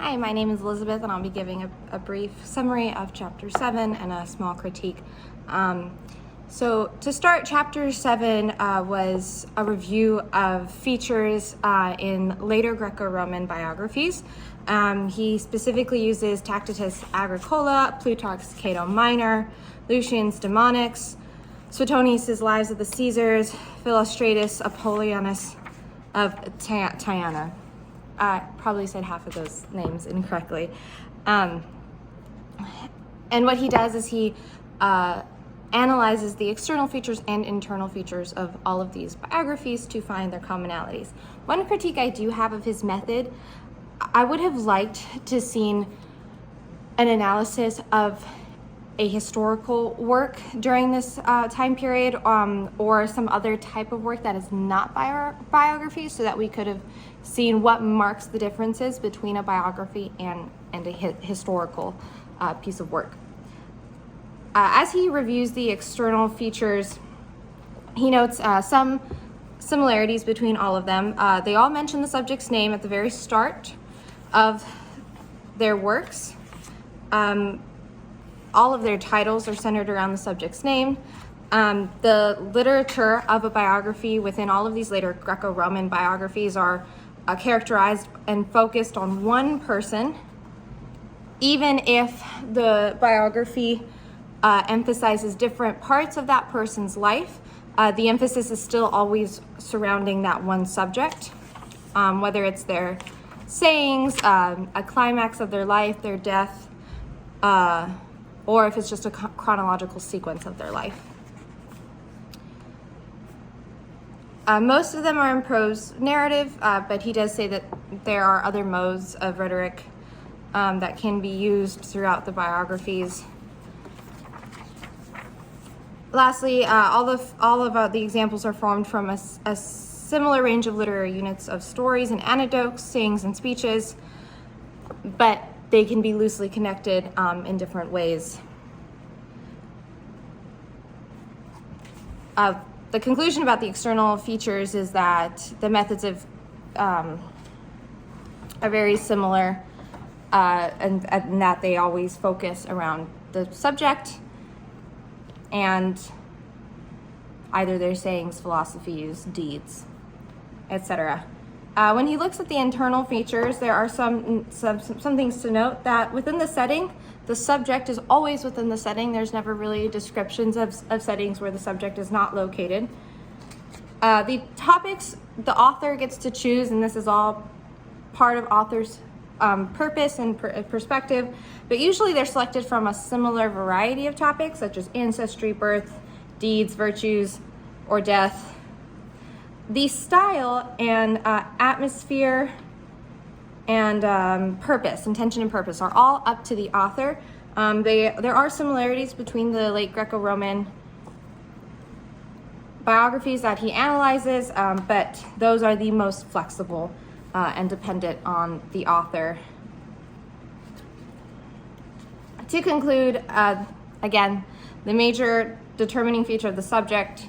Hi, my name is Elizabeth, and I'll be giving a brief summary of Chapter 7 and a small critique. So to start, Chapter 7 was a review of features in later Greco-Roman biographies. He specifically uses Tacitus' Agricola, Plutarch's Cato Minor, Lucian's Demonics, Suetonius' Lives of the Caesars, Philostratus Apollonius of Tyana. I probably said half of those names incorrectly. And what he does is he analyzes the external features and internal features of all of these biographies to find their commonalities. One critique I do have of his method, I would have liked to seen an analysis of a historical work during this time period, or some other type of work that is not biography, so that we could have seen what marks the differences between a biography and a historical piece of work. As he reviews the external features, he notes some similarities between all of them. They all mention the subject's name at the very start of their works. All of their titles are centered around the subject's name. The literature of a biography within all of these later Greco-Roman biographies are characterized and focused on one person, even if the biography emphasizes different parts of that person's life. The emphasis is still always surrounding that one subject, whether it's their sayings, a climax of their life, their death, or if it's just a chronological sequence of their life. Most of them are in prose narrative, but he does say that there are other modes of rhetoric that can be used throughout the biographies. Lastly, all of the examples are formed from a similar range of literary units of stories and anecdotes, sayings and speeches, but they can be loosely connected in different ways. The conclusion about the external features is that the methods are very similar, and that they always focus around the subject and either their sayings, philosophies, deeds, etc. When he looks at the internal features, there are some things to note: that within the setting, the subject is always within the setting. There's never really descriptions of settings where the subject is not located. The topics the author gets to choose, and this is all part of author's purpose and perspective, but usually they're selected from a similar variety of topics, such as ancestry, birth, deeds, virtues, or death. The style and atmosphere and purpose, intention and purpose, are all up to the author. There are similarities between the late Greco-Roman biographies that he analyzes, but those are the most flexible and dependent on the author. To conclude, again, the major determining feature of the subject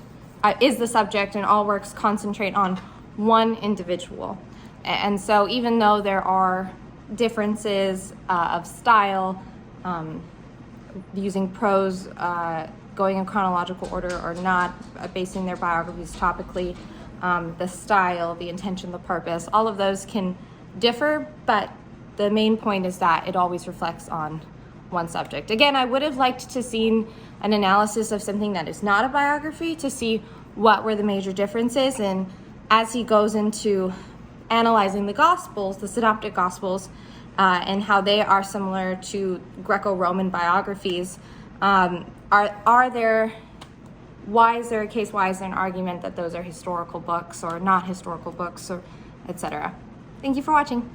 is the subject, and all works concentrate on one individual. And so even though there are differences of style, using prose, going in chronological order or not, basing their biographies topically, the style, the intention, the purpose, all of those can differ, but the main point is that it always reflects on one subject. Again, I would have liked to seen an analysis of something that is not a biography to see what were the major differences, and as he goes into analyzing the Gospels, the Synoptic Gospels, and how they are similar to Greco-Roman biographies, why is there a case, why is there an argument that those are historical books or not historical books, or etc. Thank you for watching.